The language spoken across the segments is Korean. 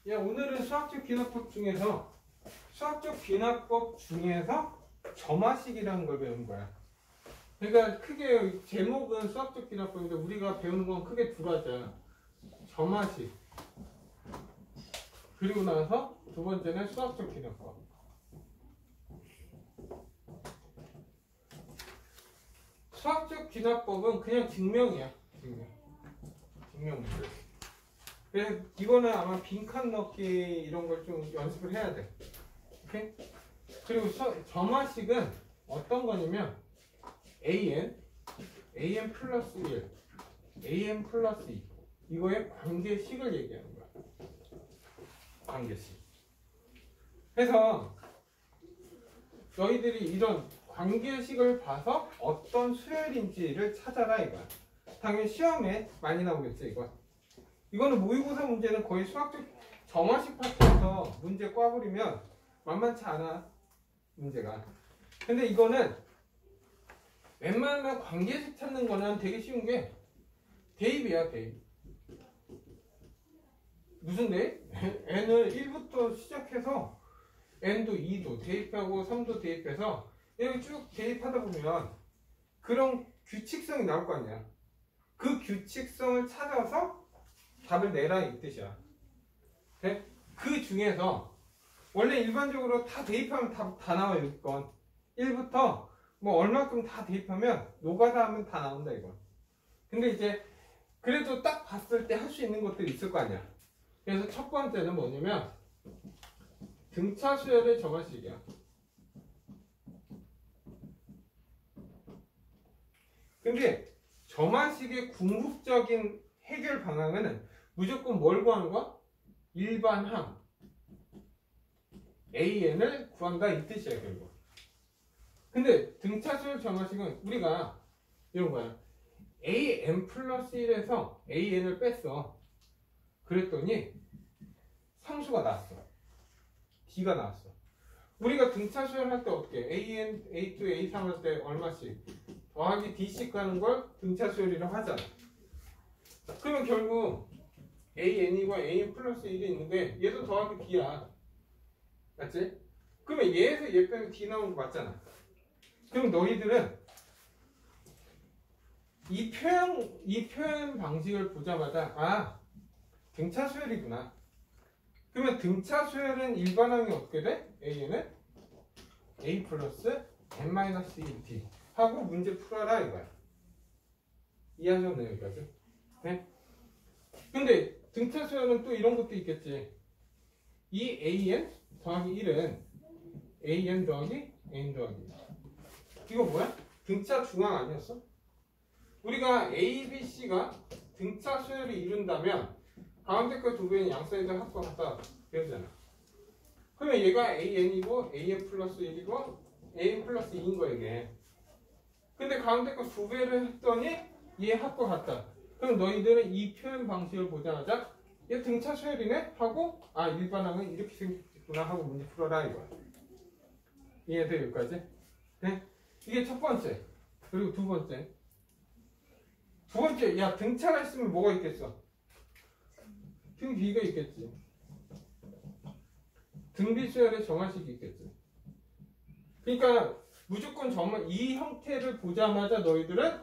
야, 오늘은 수학적 귀납법 중에서 점화식이라는 걸 배우는 거야. 그러니까 크게 제목은 수학적 귀납법인데 우리가 배우는 건 크게 두 가지야. 점화식, 그리고 나서 두 번째는 수학적 귀납법. 수학적 귀납법은 그냥 증명이야. 증명 문제. 그래서 이거는 아마 빈칸 넣기 이런 걸 좀 연습을 해야 돼. 오케이? 그리고 점화식은 어떤 거냐면 an 플러스 1, an 플러스 2 이거의 관계식을 얘기하는 거야. 관계식. 그래서 너희들이 이런 관계식을 봐서 어떤 수열인지를 찾아라 이거야. 당연히 시험에 많이 나오겠지 이거. 이거는 모의고사 문제는 거의 수학적 점화식 파트에서 문제 꽈버리면 만만치 않아 문제가. 근데 이거는 웬만한 관계식 찾는 거는 되게 쉬운 게 대입이야. 대입. 무슨 대입? n을 1부터 시작해서 n도 2도 대입하고 3도 대입해서 이렇게 쭉 대입하다 보면 그런 규칙성이 나올 거 아니야. 그 규칙성을 찾아서 답을 내라 이 뜻이야. 네? 그 중에서 원래 일반적으로 다 대입하면 다 나와요. 이건 1부터 뭐 얼마큼 다 대입하면 노가다 하면 다 나온다 이건. 근데 이제 그래도 딱 봤을 때 할 수 있는 것들이 있을 거 아니야. 그래서 첫 번째는 뭐냐면 등차 수열의 점화식이야. 근데 점화식의 궁극적인 해결 방향은 무조건 뭘 구하는 거야? 일반항 AN을 구한다 이 뜻이야 결국. 근데 등차수열 점화식은 우리가 이런 거야. AN 플러스 1에서 AN을 뺐어. 그랬더니 상수가 나왔어. D가 나왔어. 우리가 등차수열 할 때 어떻게 AN, A2, A3 할 때 얼마씩 더하기 D씩 가는 걸 등차수열이라고 하잖아. 그러면 결국 AN이고 AN 플러스 1이 있는데 얘도 더하기 D야. 맞지? 그러면 얘에서 얘 빼면 D 나오는 거 맞잖아. 그럼 너희들은 이 표현 방식을 보자마자 아 등차 수열이구나. 그러면 등차 수열은 일반항이 어떻게 돼? A는 A 플러스 n-1t 하고 문제 풀어라 이거야. 이해하셨나요 여기까지? 네? 근데 등차 수열은 또 이런 것도 있겠지. 이 AN 더하기 1은 AN 더하기 AN 더하기 이거 뭐야? 등차 중항 아니었어? 우리가 A, B, C가 등차 수열이 이룬다면 가운데 거 두 배는 양 사이드 합과 같다 그러잖아. 그러면 얘가 AN이고 AN 플러스 1이고 AN 플러스 2인 거야 이게. 근데 가운데 거 두 배를 했더니 얘 합과 같다. 그럼 너희들은 이 표현 방식을 보자마자 얘 등차 수열이네? 하고 아 일반항은 이렇게 생겼구나 하고 문제 풀어라 이거야. 이해돼 여기까지? 네? 이게 첫 번째. 그리고 두 번째. 두 번째, 야 등차가 있으면 뭐가 있겠어? 등 B가 있겠지. 등비 수열의 정화식이 있겠지. 그러니까 무조건 이 형태를 보자마자 너희들은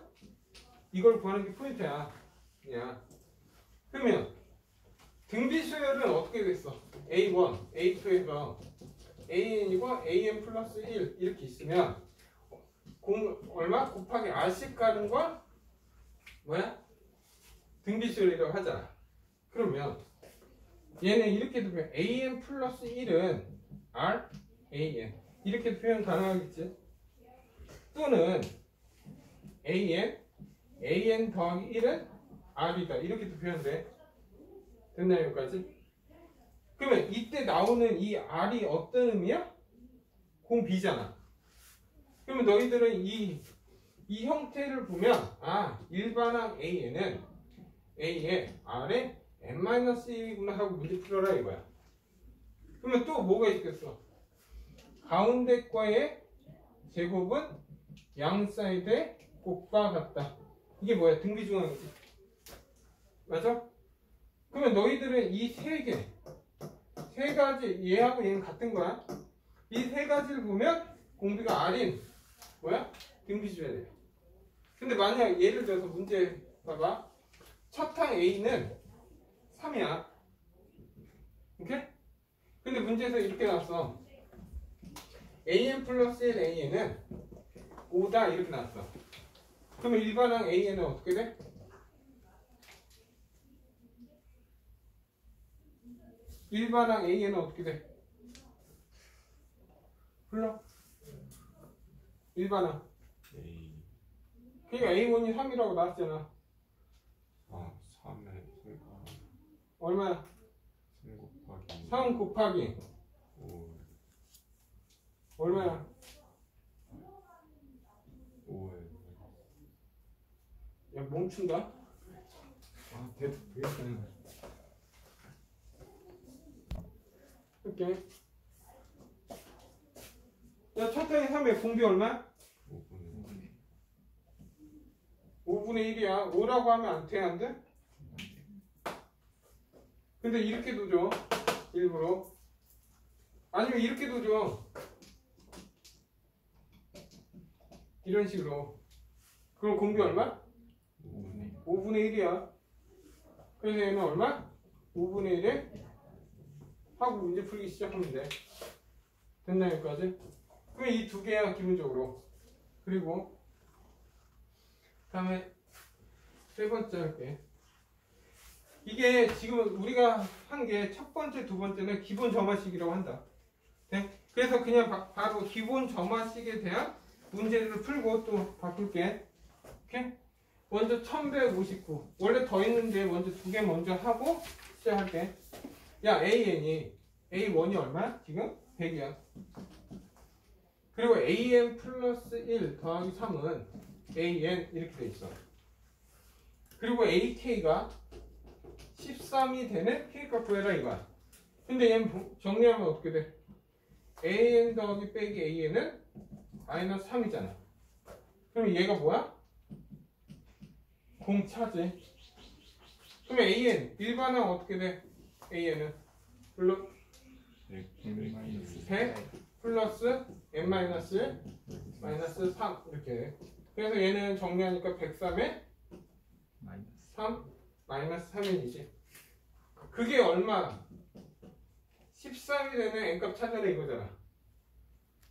이걸 구하는 게 포인트야. 야. 그러면 등비 수열은 어떻게 됐어? A1, A2에서 AN이고 AN 플러스 1 이렇게 있으면 얼마? 곱하기 R씩 가는 걸 뭐야? 등비 수열이라고 하잖아. 그러면 얘는 이렇게도 표현 AN 플러스 1은 R, AN 이렇게 표현 가능하겠지? 또는 AN 더하기 1은 R이다 이렇게도 표현돼. 됐나요 여기까지? 그러면 이때 나오는 이 R이 어떤 의미야? 공 B잖아. 그러면 너희들은 이 형태를 보면 아 일반항 AN은 A에 R에 n-1이구나 하고 문제 풀어라 이거야. 그러면 또 뭐가 있겠어? 가운데 거의 제곱은 양 사이드의 곱과 같다. 이게 뭐야? 등비중항이지. 맞아? 그러면 너희들은 이 세 개 세 가지 얘하고 얘는 같은 거야. 이 세 가지를 보면 공비가 R인 뭐야? 등비수열야 돼. 근데 만약 예를 들어서 문제 봐봐. 첫 항 A는 3이야. 오케이? 근데 문제에서 이렇게 나왔어. AN 플러스 1 AN은 5다 이렇게 나왔어. 그러면 일반항 AN은 어떻게 돼? 일반항 AN은 어떻게 돼? 불러? 일반항. 그러니까 A1이 3이라고 나왔잖아. 3에 3가 얼마야? 3 곱하기 3 곱하기 5 얼마야? 5에 야 멈춘다? 되겠네. 이렇게. 야 첫 항이 3에 공비 얼마? 5분의 1이야. 5라고 하면 안 돼, 안 돼? 근데 이렇게도 줘. 일부러. 아니면 이렇게도 줘. 이런 식으로. 그럼 공비 얼마? 5분의 1이야. 그래서 얘는 얼마? 5분의 1에 하고 문제 풀기 시작하면 돼. 됐나 여기까지? 그럼 이 두 개야 기본적으로. 그리고 다음에 세 번째 할게. 이게 지금 우리가 한 게 첫 번째, 두 번째는 기본 점화식이라고 한다. 네? 그래서 그냥 바로 기본 점화식에 대한 문제를 풀고 또 바꿀게. 오케이? 먼저 1159. 원래 더 있는데 먼저 두 개 먼저 하고 시작할게. 야, A1이 얼마야? 지금? 100이야. 그리고 AN 플러스 1 더하기 3은 AN 이렇게 돼 있어. 그리고 AK가 13이 되는 K값 구해라 이거야. 근데 얘는 정리하면 어떻게 돼? AN 더하기 빼기 AN은 마이너스 3이잖아. 그럼 얘가 뭐야? 공차지. 그럼 AN 일반항 어떻게 돼? AN은 물론 100 플러스 n 마이너스 3 이렇게. 그래서 얘는 정리하니까 103에 3 마이너스 3n이지. 그게 얼마? 13이 되는 n값 찾아라 이거잖아.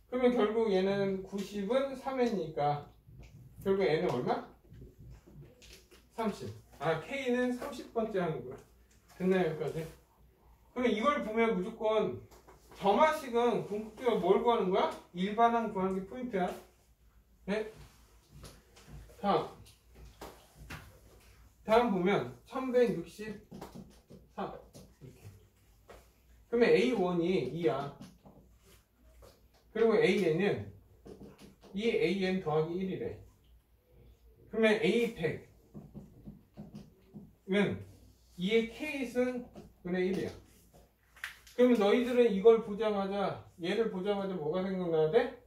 그러면 결국 얘는 90은 3n이니까 결국 n은 얼마? 30. 아 k는 30번째 항이구나. 됐나요 여기까지? 그러면 이걸 보면 무조건 점화식은 궁극적으로 뭘 구하는 거야? 일반항 구하는 게 포인트야. 네? 다음 보면 1163 이렇게. 그러면 A1이 2야. 그리고 AN은 2AN 더하기 1이래. 그러면 A100은 2의 K승 분의 1이야. 그러면 너희들은 이걸 보자마자 얘를 보자마자 뭐가 생각나야 돼?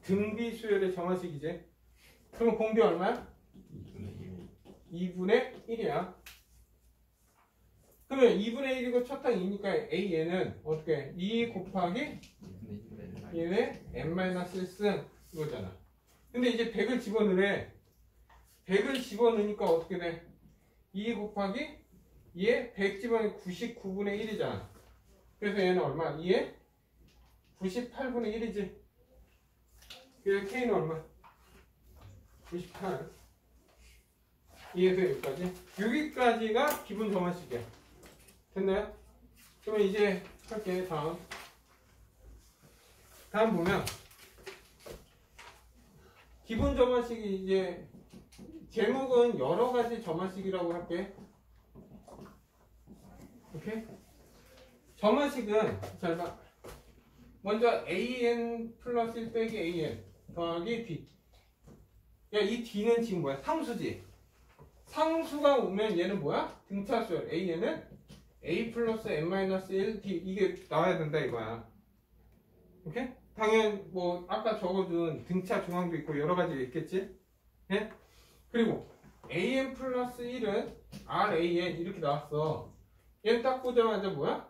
등비 수열의 점화식이지. 그러면 공비 얼마야? 2분의 1이야. 그러면 2분의 1이고 첫 항 2니까 AN은 어떻게? 2 곱하기 1의 n-1승 이거잖아. 근데 이제 100을 집어넣으래. 100을 집어넣으니까 어떻게 돼? 2 곱하기 2에 100 집어넣으면 99분의 1이잖아. 그래서 얘는 얼마? 2에 98분의 1이지. 그래서 K는 얼마? 98. 2에서 여기까지. 여기까지가 기본 점화식이야. 됐나요? 그러면 이제 할게. 다음 보면 기본 점화식이 이제 제목은 여러 가지 점화식이라고 할게. 오케이? 점화식은 잘 봐. 먼저 AN 플러스 1 빼기 AN 더하기 D. 야, 이 D는 지금 뭐야? 상수지. 상수가 오면 얘는 뭐야? 등차수열. AN은 A 플러스 n-1 D. 이게 나와야 된다 이거야. 오케이? 당연 뭐 아까 적어준 등차 중앙도 있고 여러 가지 있겠지? 예? 그리고 AN 플러스 1은 RAN 이렇게 나왔어. 얘는 딱 보자마자 뭐야?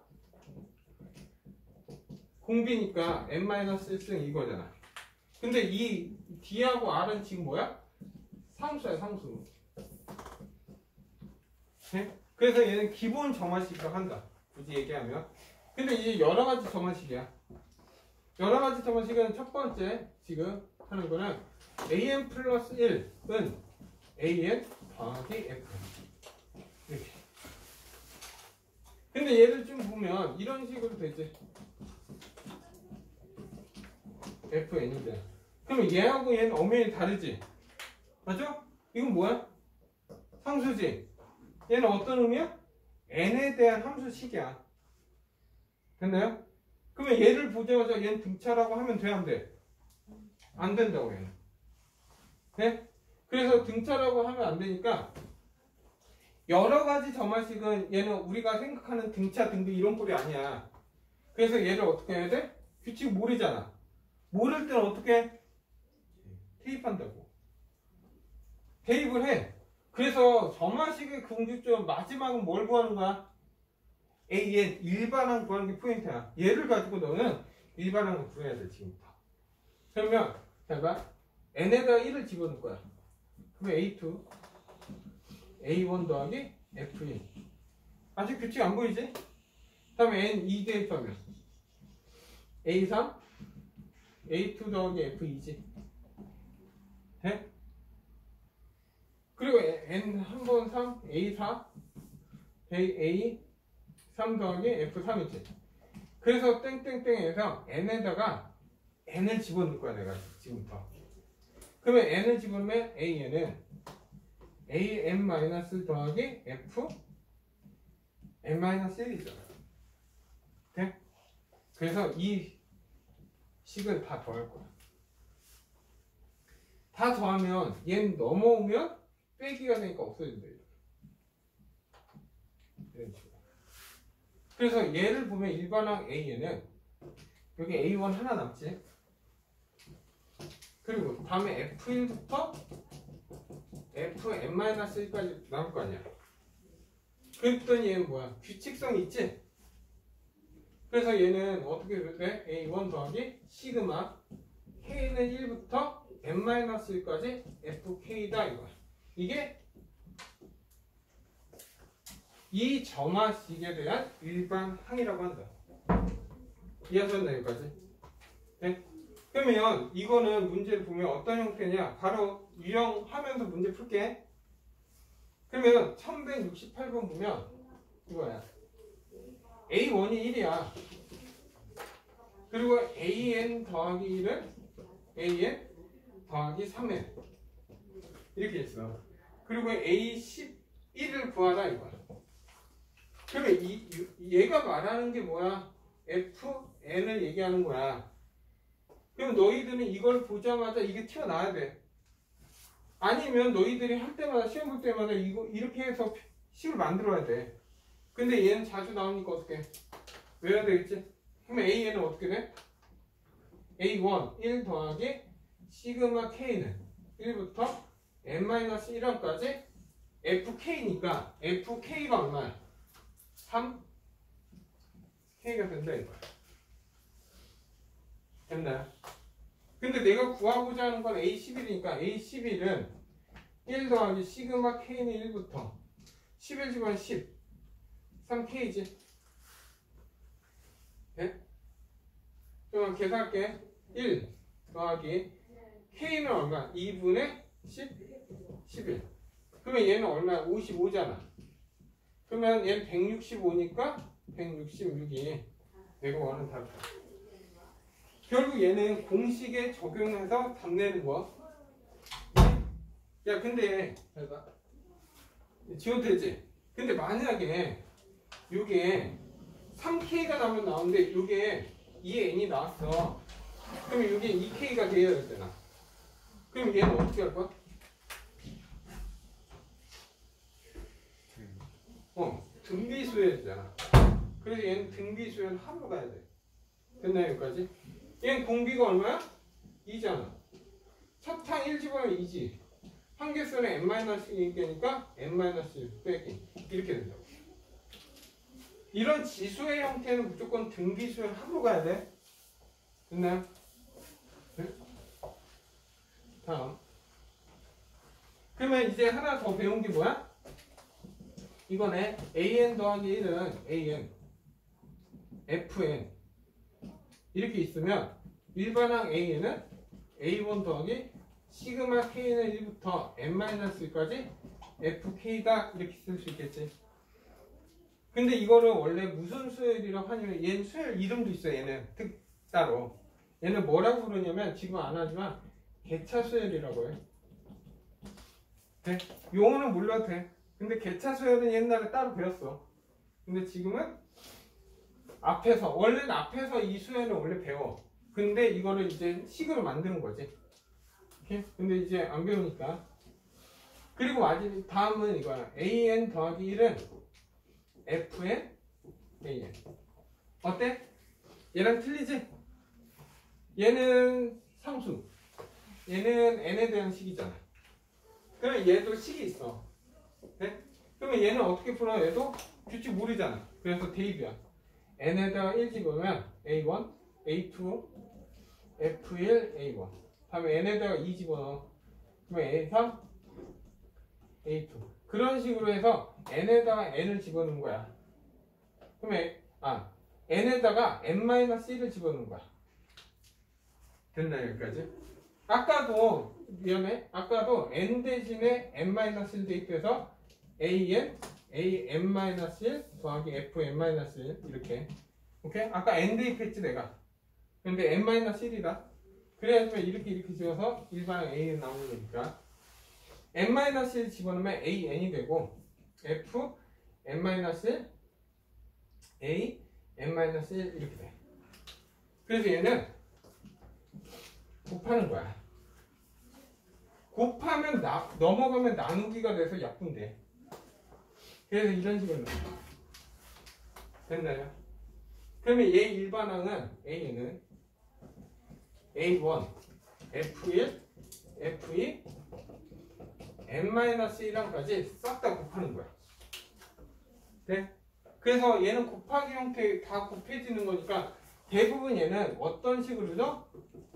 공비니까 n-1승 이거잖아. 근데 이 D하고 R은 지금 뭐야? 상수야, 상수. 네? 그래서 얘는 기본 점화식으로 한다. 굳이 얘기하면. 근데 이제 여러 가지 점화식이야. 여러 가지 점화식은 첫 번째 지금 하는 거는 an 플러스 1은 an 더하기 f. 이렇게. 근데 얘를 좀 보면 이런 식으로 되지. fn인데. 그럼 얘하고 얘는 엄연히 다르지. 맞죠? 이건 뭐야? 상수지. 얘는 어떤 의미야? n에 대한 함수식이야. 됐나요? 그러면 얘를 보자마자 얘는 등차라고 하면 돼, 안 돼? 안 된다고 얘는. 네? 그래서 등차라고 하면 안 되니까 여러 가지 점화식은 얘는 우리가 생각하는 등차, 등비 이런 꼴이 아니야. 그래서 얘를 어떻게 해야 돼? 규칙 모르잖아. 모를 때는 어떻게? 대입한다고. 대입을 해. 그래서 점화식의 궁극점 마지막은 뭘 구하는 거야? AN 일반항 구하는 게 포인트야. 얘를 가지고 너는 일반항을 구해야 돼 지금부터. 그러면 잘 봐. n에다 1을 집어넣을 거야. 그럼 A2 A1 더하기 F1. 아직 규칙 안 보이지? 다음에 N2 대입하면 A3 A2 더하기 F2지. 돼? 그리고 N 한 번 3 A4 A3 더하기 F3이지. 그래서 땡땡땡에서 N에다가 N을 집어넣을 거야 내가 지금부터. 그러면 N을 집어넣으면 AN은 AN- 더하기 F N-1이잖아. 돼? 그래서 이 식을 다 더할 거야. 다 더하면 얘는 넘어오면 빼기가 되니까 없어진다. 이런 식으로. 그래서 얘를 보면 일반항 A에는 여기 A1 하나 남지. 그리고 다음에 F1부터 Fn-1까지 나올 거 아니야. 그랬더니 얘는 뭐야? 규칙성 있지? 그래서 얘는 어떻게 돼? A1 더하기 시그마 K는 1부터 n-1까지 FK다 이거야. 이게 이 점화식에 대한 일반항이라고 한다. 이해하셨나요? 여기까지? 네? 그러면 이거는 문제를 보면 어떤 형태냐? 바로 유형하면서 문제 풀게. 그러면 1168번 보면 이거야. A1이 1이야. 그리고 AN 더하기 1은 AN 더하기 3N 이렇게 있어. 그리고 A11을 구하라 이거야. 그러면 얘가 말하는 게 뭐야? FN을 얘기하는 거야. 그럼 너희들은 이걸 보자마자 이게 튀어나와야 돼. 아니면 너희들이 할 때마다 시험 볼 때마다 이거 이렇게 해서 식을 만들어야 돼. 근데 얘는 자주 나오니까 어떻게 외워야 되겠지? 그러면 AN은 어떻게 돼? A1 1 더하기 시그마 K는 1부터 n-1까지 FK니까 FK가 얼마야? 3 K가 된다 이거야. 됐나요? 근데 내가 구하고자 하는 건 A11이니까 A11은 1 더하기 시그마 K는 1부터 11 집어넣으면 10 3K지. 네? 그럼 계산할게. 1 더하기 K는 얼마? 2분의 10 11. 그러면 얘는 얼마야? 55잖아. 그러면 얘는 165니까 166이 내가 원하는 답이다. 결국 얘는 공식에 적용해서 답 내는 거. 야 근데 잘 봐. 지원되지? 근데 만약에 요게 3K가 나오면 나오는데 요게 2n이 나왔어. 그러면 요게 2K가 되어야 되잖아. 그럼 얘는 어떻게 할 거야? 등비수여야 되잖아. 그래서 얘는 등비수여는 하로 가야 돼. 됐나요 여기까지? 얘는 공비가 얼마야? 2잖아. 첫 항 1 집어넣으면 2지. 한계선에 n-1이니까 n-1 빼기 이렇게 된다고. 이런 지수의 형태는 무조건 등비수열 합으로 가야 돼. 됐나요? 네? 다음. 그러면 이제 하나 더 배운 게 뭐야? 이거네. an 더하기 1은 an, fn 이렇게 있으면 일반항 a는 a1 더하기 시그마 k는 1부터 n-1까지 fk다 이렇게 쓸 수 있겠지. 근데 이거를 원래 무슨 수열이라고 하냐면 얘는 수열 이름도 있어요. 얘는 따로. 얘는 뭐라고 부르냐면 지금 안 하지만 개차 수열이라고 해. 네? 용어는 몰라도 돼. 근데 개차 수열은 옛날에 따로 배웠어. 근데 지금은 앞에서 원래는 앞에서 이 수열을 원래 배워. 근데 이거를 이제 식으로 만드는 거지. 오케이? 근데 이제 안 배우니까. 그리고 마지막 다음은 이거야. an 더하기 1은 fn an. 어때? 얘랑 틀리지? 얘는 상수. 얘는 n에 대한 식이잖아. 그러면 얘도 식이 있어. 네? 그러면 얘는 어떻게 풀어? 얘도 규칙 모르잖아. 그래서 대입이야. n에다가 1 집어넣으면 a1, a2, f1, a1. 다음에 n에다가 2 집어넣어. 그러면 a3, a2. 그런 식으로 해서 n에다가 n을 집어넣는 거야. 그러면 n에다가 n-1을 집어넣는 거야. 됐나 여기까지? 아까도 미안해. 아까도 n 대신에 n-1 대입해서 an, an-1 더하기 fn-1 이렇게. 오케이? 아까 n 대입했지 내가. 근데 n-1이다. 그래야지만 이렇게 지어서 일반 a는 나오는 거니까. n-1 집어넣으면 an이 되고 f n-1 a n-1 이렇게 돼. 그래서 얘는 곱하는 거야. 곱하면 넘어가면 나누기가 돼서 약분돼. 그래서 이런 식으로 됐나요? 그러면 얘 일반항은 a는 a1, f1, f2, n-1까지 싹 다 곱하는 거야. 네? 그래서 얘는 곱하기 형태 다 곱해지는 거니까 대부분 얘는 어떤 식으로 줘?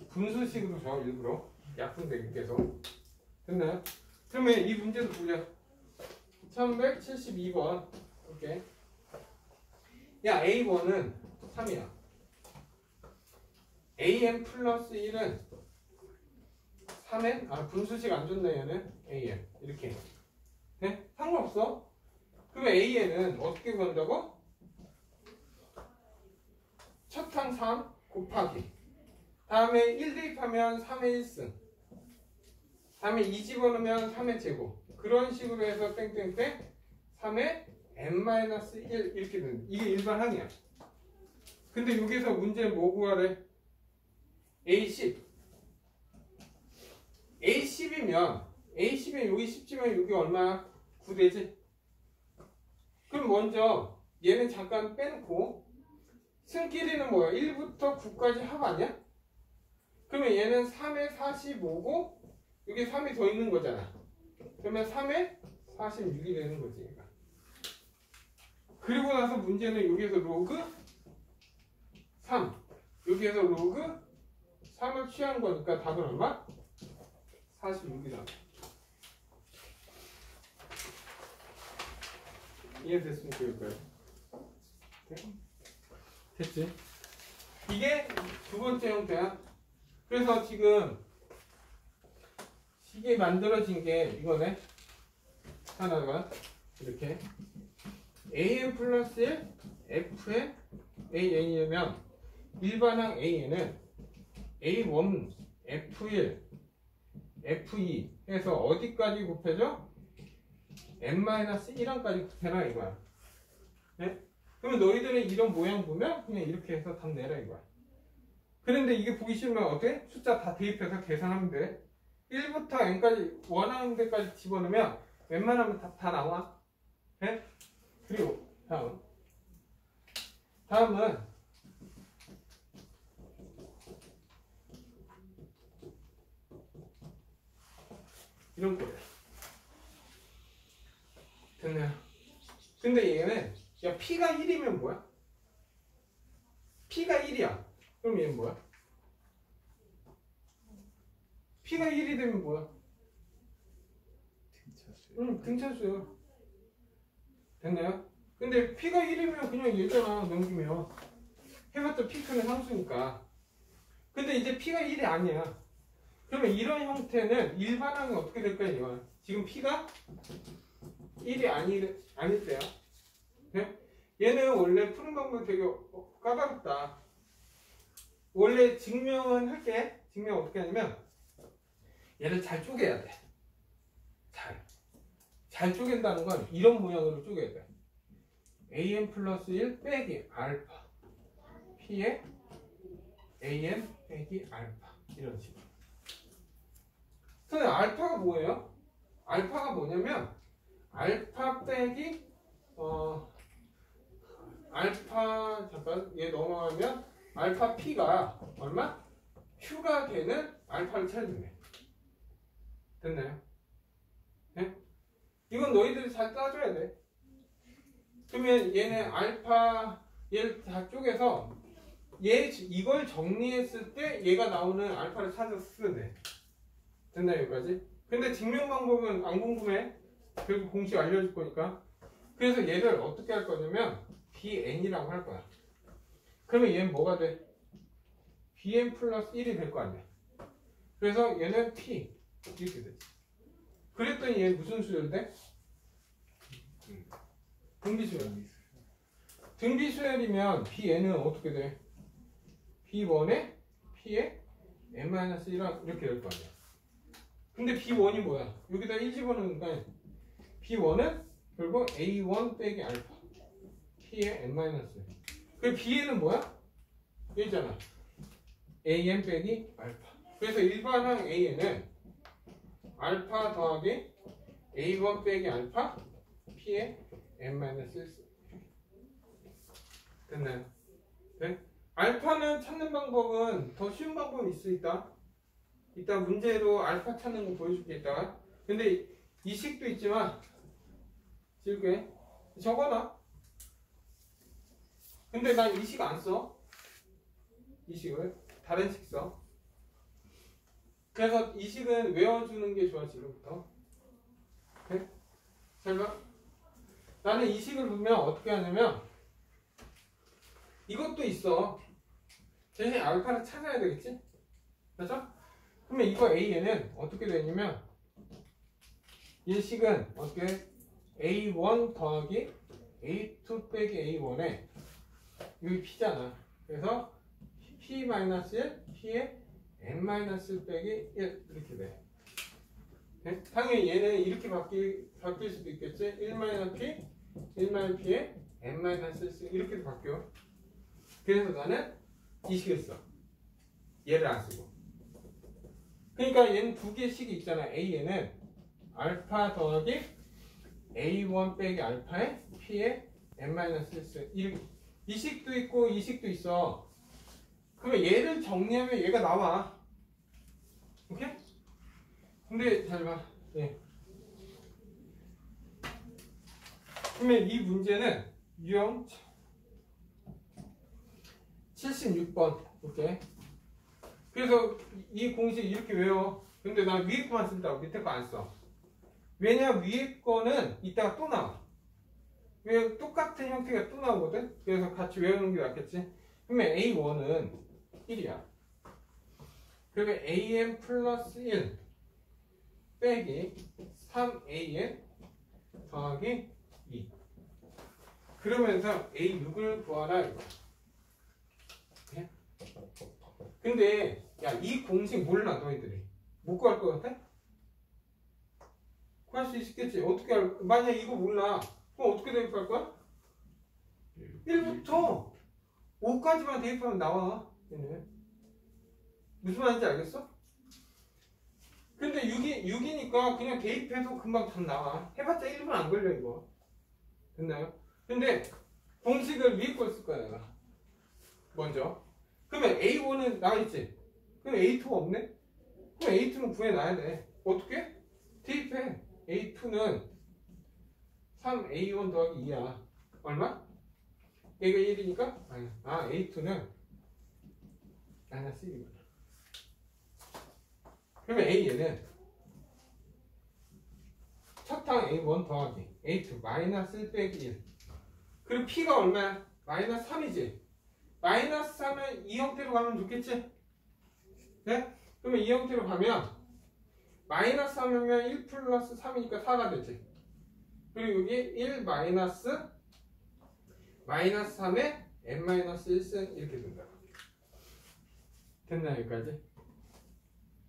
분수식으로 줘. 일부러 약분되게 계속. 됐나요? 그러면 이 문제도 보자. 1172번. 오케이. 야, A1은 3이야. AN 플러스 1은 3N? 분수식 안 줬네, 얘는. AN. 이렇게. 네? 상관없어. 그러면 AN은 어떻게 구한다고? 첫 항 3 곱하기. 다음에 1 대입하면 3의 1승. 다음에 2 집어넣으면 3의 제곱. 그런 식으로 해서 땡땡땡 3의 n-1 이렇게 되는. 이게 일반 항이야. 근데 여기서 문제는 뭐 구하래? A10. A10이면 여기 10지면 여기 얼마야? 9되지? 그럼 먼저 얘는 잠깐 빼놓고 승끼리는 뭐야? 1부터 9까지 합 아니야? 그러면 얘는 3에 45고 여기 3이 더 있는 거잖아. 그러면 3에 46이 되는 거지 얘가. 그리고 나서 문제는 여기에서 로그 3 여기에서 로그 3을 취한 거니까 답은 얼마? 46이다. 이해됐습니까? 여기까지? 됐지? 이게 두 번째 형태야. 그래서 지금 이게 만들어진 게 이거네. 하나가 이렇게 an 플러스 1 fn an이면 일반항 an은 a1 f1 f2 해서 어디까지 곱해져? n-1항까지 곱해라 이거야. 네? 그러면 너희들은 이런 모양 보면 그냥 이렇게 해서 답 내라 이거야. 그런데 이게 보기 싫으면 어때? 숫자 다 대입해서 계산하면 돼. 1부터 n까지 원하는 데까지 집어넣으면 웬만하면 다 나와. 네? 그리고 다음은 이런 거야. 됐나요? 근데 얘는 P가 1이면 뭐야? P가 1이야. 그럼 얘는 뭐야? P가 1이 되면 뭐야? 등차수열. 등차수요. 됐나요? 근데 P가 1이면 그냥 얘잖아. 넘기면 해봤자 P크는 상수니까. 근데 이제 P가 1이 아니야. 그러면 이런 형태는 일반항이 어떻게 될까요? 이건 지금 P가 1이 아닐 때야. 네? 얘는 원래 푸는 방법이 되게 까다롭다. 원래 증명은 할게. 증명 어떻게 하냐면 얘를 잘 쪼개야 돼. 잘 쪼갠다는 건 이런 모양으로 쪼개야 돼. an 플러스 1 빼기 알파 p에 an 빼기 알파 이런 식으로. 근데 알파가 뭐예요? 알파가 뭐냐면 알파 빼기 알파 잠깐 얘 넘어가면 알파 p가 얼마? q가 되는 알파를 찾으면 돼. 됐나요? 네? 이건 너희들이 잘 따져야 돼. 그러면 얘는 알파 얘를 다 쪼개서 이걸 정리했을 때 얘가 나오는 알파를 찾아서 쓰면 돼. 됐나요? 여기까지? 근데 증명 방법은 안 궁금해. 결국 공식 알려줄 거니까. 그래서 얘를 어떻게 할 거냐면 bn이라고 할 거야. 그러면 얘는 뭐가 돼? bn 플러스 1이 될 거 아니야. 그래서 얘는 p 이렇게 되지. 그랬더니 얘 무슨 수열 돼? 등비수열. 등비수열이면 bn은 어떻게 돼? b1에 p에 n-1이랑 이렇게 될 거 아니야. 근데 b1이 뭐야? 여기다 1 집어넣으니까 b1은 결국 a1 빼기 알파 p에 n-1. 그 bn은 뭐야? 얘잖아. an 빼기 알파. 그래서 일반항 an은 알파 더하기 a1 빼기 알파 p에 n-1 됐나요? 네? 알파는 찾는 방법은 더 쉬운 방법이 있을 수 있다. 이따 문제로 알파 찾는 거 보여줄게 이따가. 근데 이 식도 있지만 지울게. 적어놔. 근데 난 이 식 안 써. 이 식을 다른 식 써. 그래서 이 식은 외워주는 게 좋아 지금부터. 네? 잘 봐. 나는 이 식을 보면 어떻게 하냐면 이것도 있어. 대신 알파를 찾아야 되겠지? 그렇죠? 그러면 이거 A에는 어떻게 되냐면 이 식은 어떻게 A1 더하기 A2 빼기 A1에 여기 P잖아. 그래서 P-1 P에 N-1 빼기 1 이렇게 돼. 네? 당연히 얘는 이렇게 바뀔 수도 있겠지. 1-P 1-P에 N-1 이렇게도 바뀌어. 그래서 나는 이 식을 써. 얘를 안 쓰고. 그러니까 얘는 두 개의 식이 있잖아. A에는 알파 더하기 A1 빼기 알파에 P에 N-1 이 식도 있고 이 식도 있어. 그러면 얘를 정리하면 얘가 나와. 오케이? 근데 잘 봐. 예. 그러면 이 문제는 유형 76번. 오케이. 그래서 이 공식 이렇게 외워. 근데 난 위에 거만 쓴다고 밑에 거 안 써. 왜냐? 위에 거는 이따가 또 나와. 왜 똑같은 형태가 또 나오거든? 그래서 같이 외우는 게 낫겠지? 그러면 A1은 1이야. 그러면 AN 플러스 1 빼기 3AN 더하기 2. 그러면서 A6을 구하라 이거. 네? 근데 야, 이 공식 몰라 너희들이. 못 구할 것 같아? 구할 수 있겠지. 어떻게 만약 이거 몰라. 그럼 어떻게 대입할 거야? 1부터 5까지만 대입하면 나와. 얘는. 무슨 말인지 알겠어? 근데 6이니까 그냥 대입해도 금방 답 나와. 해봤자 1분 안 걸려 이거. 됐나요? 근데 공식을 위에 걸 쓸 거야 내가. 먼저. 그러면 A1은 나와있지? 그럼 A2가 없네? 그럼 A2는 구해놔야 돼. 어떻게? 대입해. A2는 3A1 더하기 2야. 얼마? 얘가 1이니까? 아니. A2는 마이너스 1이구나. 그러면 A는 첫 항 A1 더하기 A2 마이너스 1 빼기 1. 그리고 P가 얼마야? 마이너스 3이지. 마이너스 3은 이 형태로 가면 좋겠지? 네? 그러면 이 형태로 가면 마이너스 3이면 1 플러스 3이니까 4가 되지. 그리고 여기 1 마이너스 3에 n-1승 이렇게 된다. 됐나 여기까지?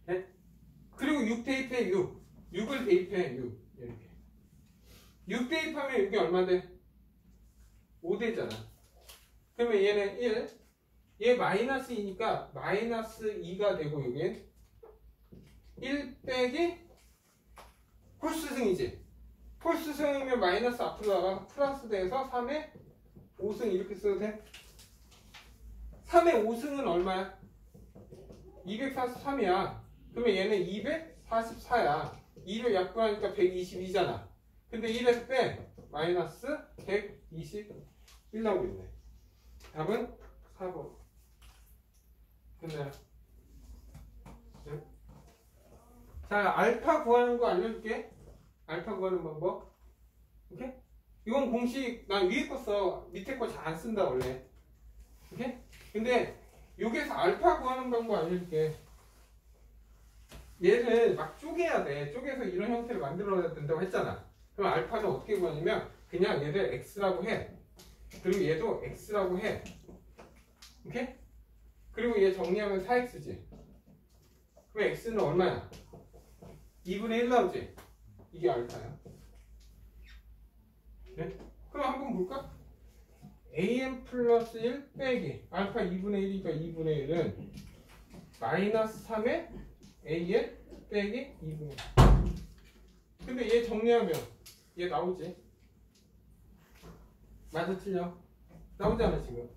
네? 그리고 6 대입해 6을 대입해 6 이렇게 6 대입하면 여기 얼마 돼? 5 되잖아. 그러면 얘는 1, 얘 마이너스 2니까 마이너스 2가 되고 여기 1 빼기 홀수승이지. 홀수승이면 마이너스 앞으로 나가 플러스 돼서 3에 5승 이렇게 써도 돼? 3의 5승은 얼마야? 243이야. 그러면 얘는 244야. 2를 약분하니까 122잖아. 근데 1에서 빼 마이너스 121 나오고 있네. 답은 4번. 됐나요? 네? 자, 알파 구하는 거 알려줄게. 알파 구하는 방법. 오케이? 이건 공식 난 위에 거 써. 밑에 거 잘 안 쓴다 원래. 오케이? 근데 여기에서 알파 구하는 방법 알려줄게. 얘를 막 쪼개야 돼. 쪼개서 이런 형태를 만들어야 된다고 했잖아. 그럼 알파는 어떻게 구하냐면 그냥 얘를 x라고 해. 그리고 얘도 x라고 해. 오케이? 그리고 얘 정리하면 4x지. 그럼 x는 얼마야? 2분의 1 나오지? 이게 알파야. 네? 그럼 한번 볼까? an 플러스 1 빼기 알파 2분의 1이니까 2분의 1은 마이너스 3에 an 빼기 2분의 1. 근데 얘 정리하면 얘 나오지? 맞아 틀려? 나오잖아 지금.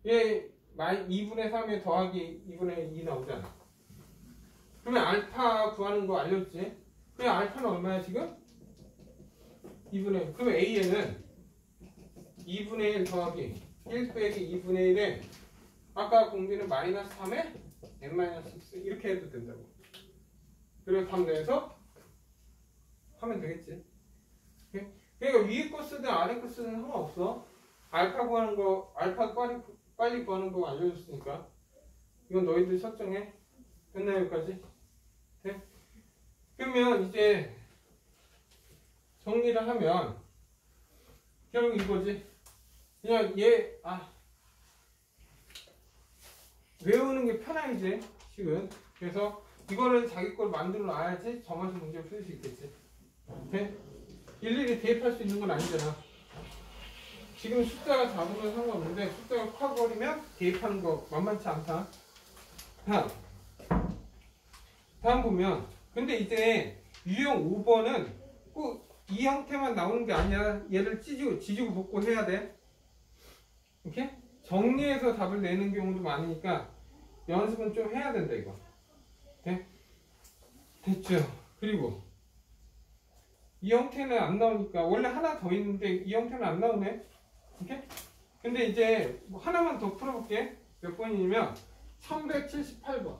얘 2분의 3에 더하기 2분의 2 나오잖아. 그러면 알파 구하는 거 알려줬지? 그냥 알파는 얼마야 지금? 2분의 1. 그러면 an은 2분의 1 더하기 1 빼기 2분의 1에 아까 공비는 마이너스 3에 n-6 이렇게 해도 된다고. 그리고 답 내서 하면 되겠지. 그러니까 위에 거 쓰든 아래 거 쓰든 상관없어. 알파 구하는 거, 알파 빨리 구하는 거 알려줬으니까 이건 너희들 설정해. 됐나 여기까지? 네? 그러면 이제 정리를 하면 결국 이거지. 그냥 얘 외우는 게 편하지 식은. 그래서 이거를 자기 걸 만들어 놔야지 정해서 문제를 풀 수 있겠지. 네? 일일이 대입할 수 있는 건 아니잖아. 지금 숫자가 작으면 상관없는데 숫자가 커버리면 대입하는 거 만만치 않다. 다음 보면 근데 이제 유형 5번은 꼭 이 형태만 나오는 게 아니야. 얘를 지지고 볶고 해야 돼. 이렇게 정리해서 답을 내는 경우도 많으니까 연습은 좀 해야 된다 이거. 네? 됐죠. 그리고 이 형태는 안 나오니까 원래 하나 더 있는데 이 형태는 안 나오네. 이렇게? 근데 이제 뭐 하나만 더 풀어볼게. 몇 번이냐면 1178번.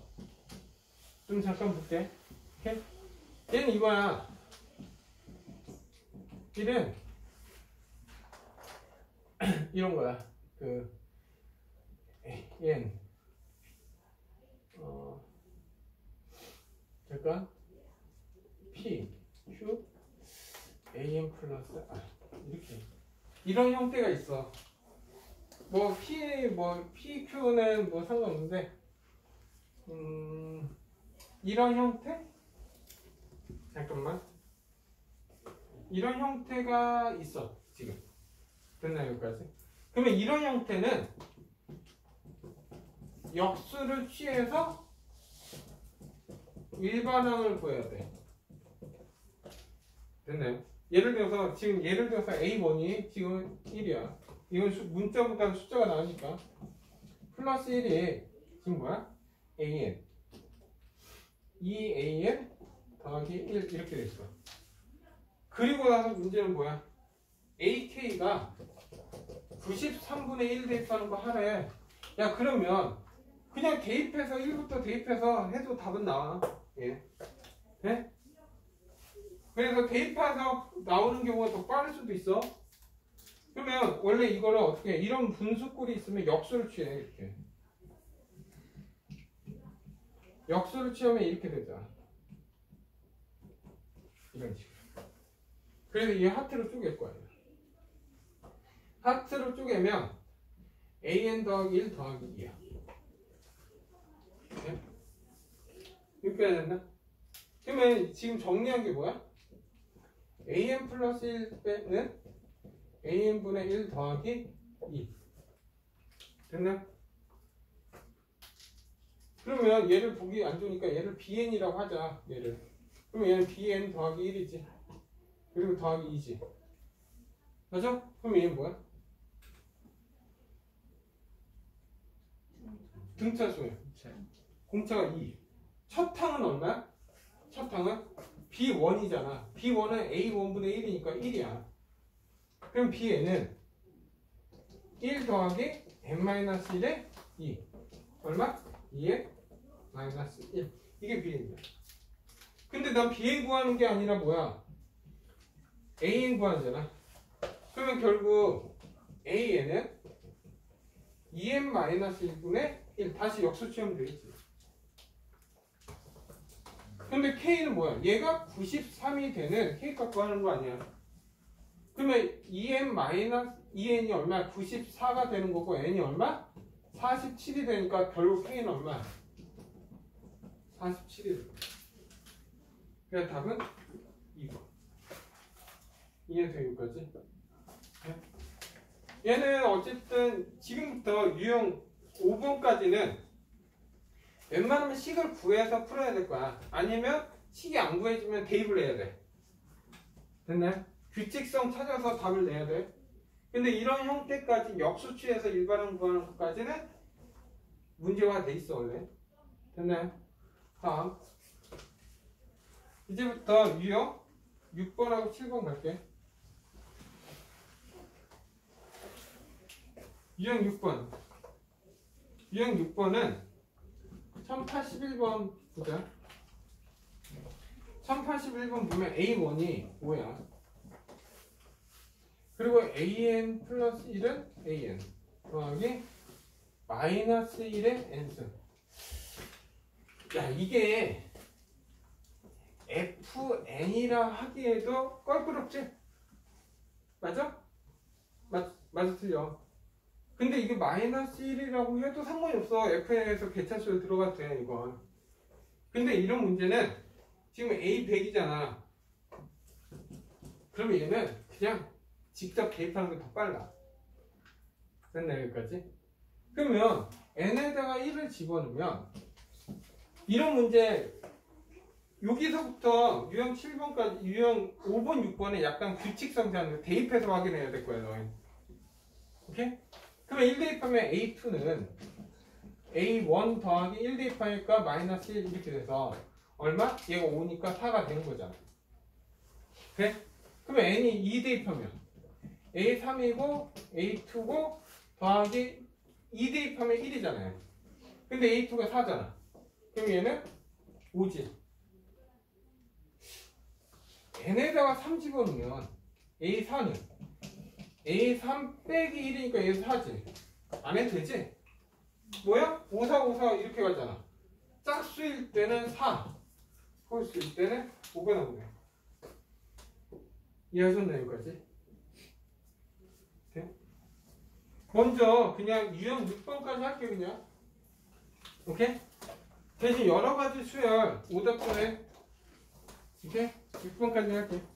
좀 잠깐 볼게. 이렇게? 얘는 이거야. 얘는 이런 거야. 얘는 잠깐 P, Q, AM 플러스 이렇게 이런 형태가 있어. 뭐 P, Q는 뭐 상관없는데 이런 형태? 잠깐만. 이런 형태가 있어 지금. 됐나요 여기까지? 그러면 이런 형태는 역수를 취해서 일반항을 구해야 돼. 됐나요? 예를 들어서 A1이 지금 1이야. 이건 문자보다 숫자가 나으니까 플러스 1이 지금 뭐야? AN 2AN 더하기 1 이렇게 됐어. 그리고 나서 문제는 뭐야? AK가 93분의 1 대입하는 거 하래. 야 그러면 그냥 대입해서 1부터 대입해서 해도 답은 나와. 예. 네? 그래서 대입해서 나오는 경우가 더 빠를 수도 있어. 그러면 원래 이거를 어떻게 해? 이런 분수꼴이 있으면 역수를 취해. 이렇게 역수를 취하면 이렇게 되잖아. 이런 식으로. 그래서 이 하트로 쪼갤 거예요. 하트로 쪼개면 an 더하기 1 더하기 2야. 네? 이렇게 해야 된다. 그러면 지금 정리한 게 뭐야? an 플러스 1 빼는 an분의 1 더하기 2. 됐나? 그러면 얘를 보기 안 좋으니까 얘를 bn이라고 하자. 얘를. 그러면 얘는 bn 더하기 1이지. 그리고 더하기 2지. 맞아? 그럼 얘는 뭐야? 등차수야. 공차가 2. 첫 항은 얼마야? 첫 항은 b1이잖아. b1은 a1분의 1이니까 1이야. 그럼 bn은 1 더하기 n-1의 2. 얼마? 2의 마이너스 1. 이게 bn이야. 근데 난 bn 구하는 게 아니라 뭐야? an 구하잖아. 그러면 결국 an은 2n-1분의 1. 다시 역수 취하면 되겠지. 근데 k는 뭐야? 얘가 93이 되는 k값 구하는 거 아니야. 그러면 2n이 얼마야? 94가 되는 거고 n이 얼마? 47이 되니까 결국 k는 얼마야? 47이 돼. 그래서 답은 2번. 이해돼서 여기까지. 얘는 어쨌든 지금부터 유형 5번까지는 웬만하면 식을 구해서 풀어야 될 거야. 아니면 식이 안 구해지면 대입을 해야 돼. 됐나요? 규칙성 찾아서 답을 내야 돼. 근데 이런 형태까지 역수 취해서 일반항 구하는 것까지는 문제화 돼 있어 원래. 됐나요? 다음. 이제부터 유형 6번하고 7번 갈게. 유형 6번. 유형 6번은 1081번 보자. 1081번 보면 A1이 5야. 그리고 an 플러스 1은 an 더하기 마이너스 1의 n승. 야, 이게 fn이라 하기에도 껄끄럽지? 맞아? 맞아, 틀려. 근데 이게 마이너스 1이라고 해도 상관이 없어. fn에서 개차수에 들어가도 돼, 이건. 근데 이런 문제는 지금 a 100이잖아. 그러면 얘는 그냥 직접 대입하는 게 더 빨라. 됐나, 여기까지? 그러면 n에다가 1을 집어넣으면 이런 문제 여기서부터 유형 7번까지 유형 5번, 6번에 약간 규칙성 제한을 대입해서 확인해야 될 거야, 너희. 오케이? 그러면 1 대입하면 A2는 A1 더하기 1 대입하니까 마이너스 1 이렇게 돼서 얼마? 얘가 5니까 4가 되는 거잖아. 그래? 그러면 N이 2 대입하면 A3이고 A2고 더하기 2 대입하면 1이잖아요. 근데 A2가 4잖아. 그럼 얘는 5지. N에다가 3 집어넣으면 A4는 A3 빼기 1이니까 얘도 4지. 안 해도 되지? 뭐야? 5, 4, 5, 4 이렇게 가잖아. 짝수일 때는 4, 홀수일 때는 5가 나오네. 이해하셨나요, 여기까지? 오케이? 먼저 그냥 유형 6번까지 할게요, 그냥. 오케이? 대신 여러 가지 수열 오답도 해. 오케이? 6번까지 할게요.